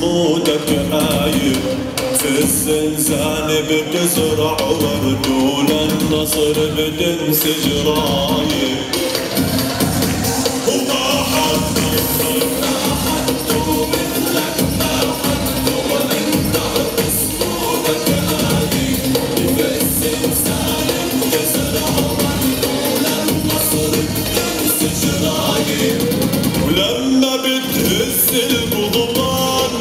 بصمودك آية، في الزنزان بتزرع ورد وللنصر بتنسج راية. وما حد مثلك ما حد وانت بصمودك آية، في الزنزان بتزرع ورد وللنصر بتنسج راية. ولما بتهز القضبان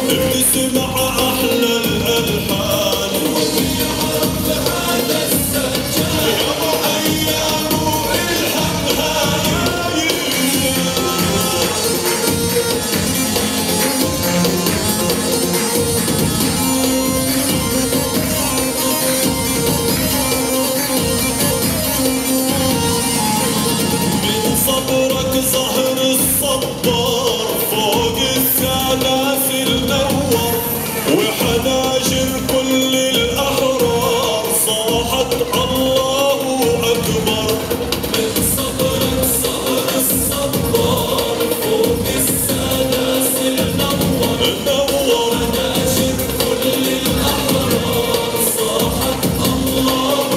بتسمع أحلى الألحان، وبيعرف هذا السجان يابا أيامه الحق هاي. من صبرك ظهر الصبار فوق السلاسل نور، وحناجر كل الأحرار صاحت الله أكبر. من صبرك ظهر الصبار فوق السلاسل نور، وحناجر كل الأحرار صاحت الله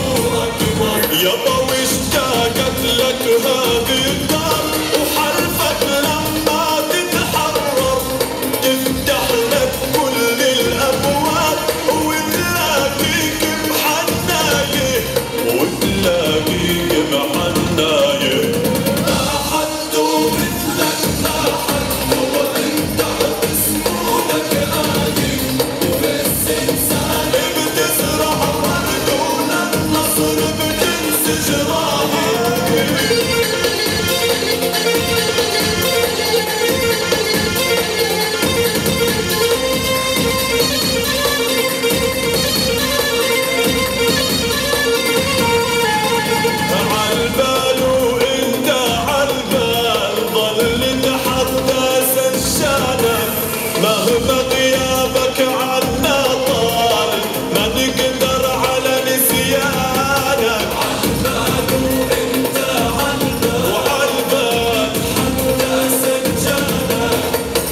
أكبر. يابا واشتاقت لك هذه الدار، وحلفك لما تتحرر تفتح لك كل الأبواب، وتلاقيك بحناية وتلاقيك بحناية. ما حد مثلك ما حد وانت بصمودك آية، في الزنزان بتزرع ورد وللنصر بتنسج راية. عالبال وانت عالبال ظل نتحدث الشانك، مهما غيابك عنا طال ما نقدر على نسيانك. عالبال وانت عالبال وعالبال نتحدث الشانك،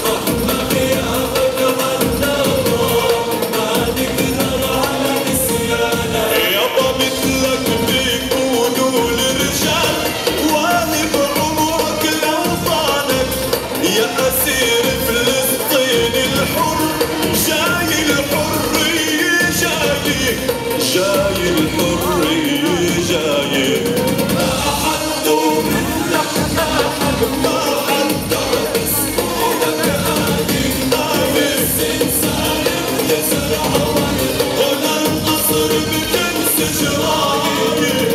مهما غيابك عنا طال ما نقدر على نسيانك. يابا مثلك بيكونوا الرجال واهب عمرك لو طالك، يا أسير فلسطين الحر جاي الحرية جاي، جاي الحرية جاي. ما حد مثلك ما حد ما حد بصمودك آية، في الزنزان بتزرع ورد وللنصر بتنسج راية.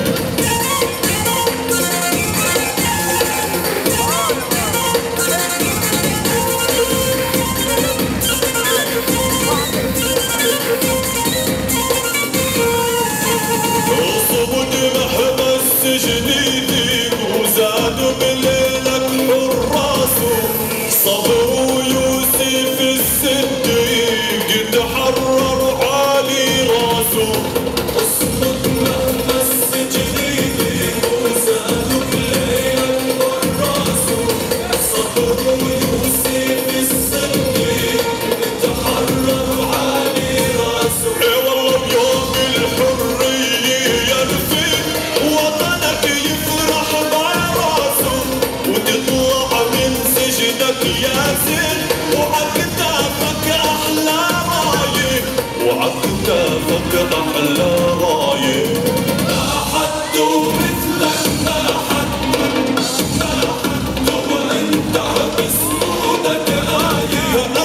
اصمد مهما السجن يضيق، وزادوا بليلك حراسه صبر ويوسف الصديق تحرر عالي راسه. اصمد مهما السجن يضيق، وزادوا بليلك حراسه صبر ويوسف الصديق تحرر عالي راسه. اي والله بيوم الحرية ينفي وطنك يفرح بعراسه، وتطلع من سجنك ياسر وعكتافك أحلى راية، وعكتافك أحلى راية. ما حد مثلك ما حد ما حد وانت بصمودك آية.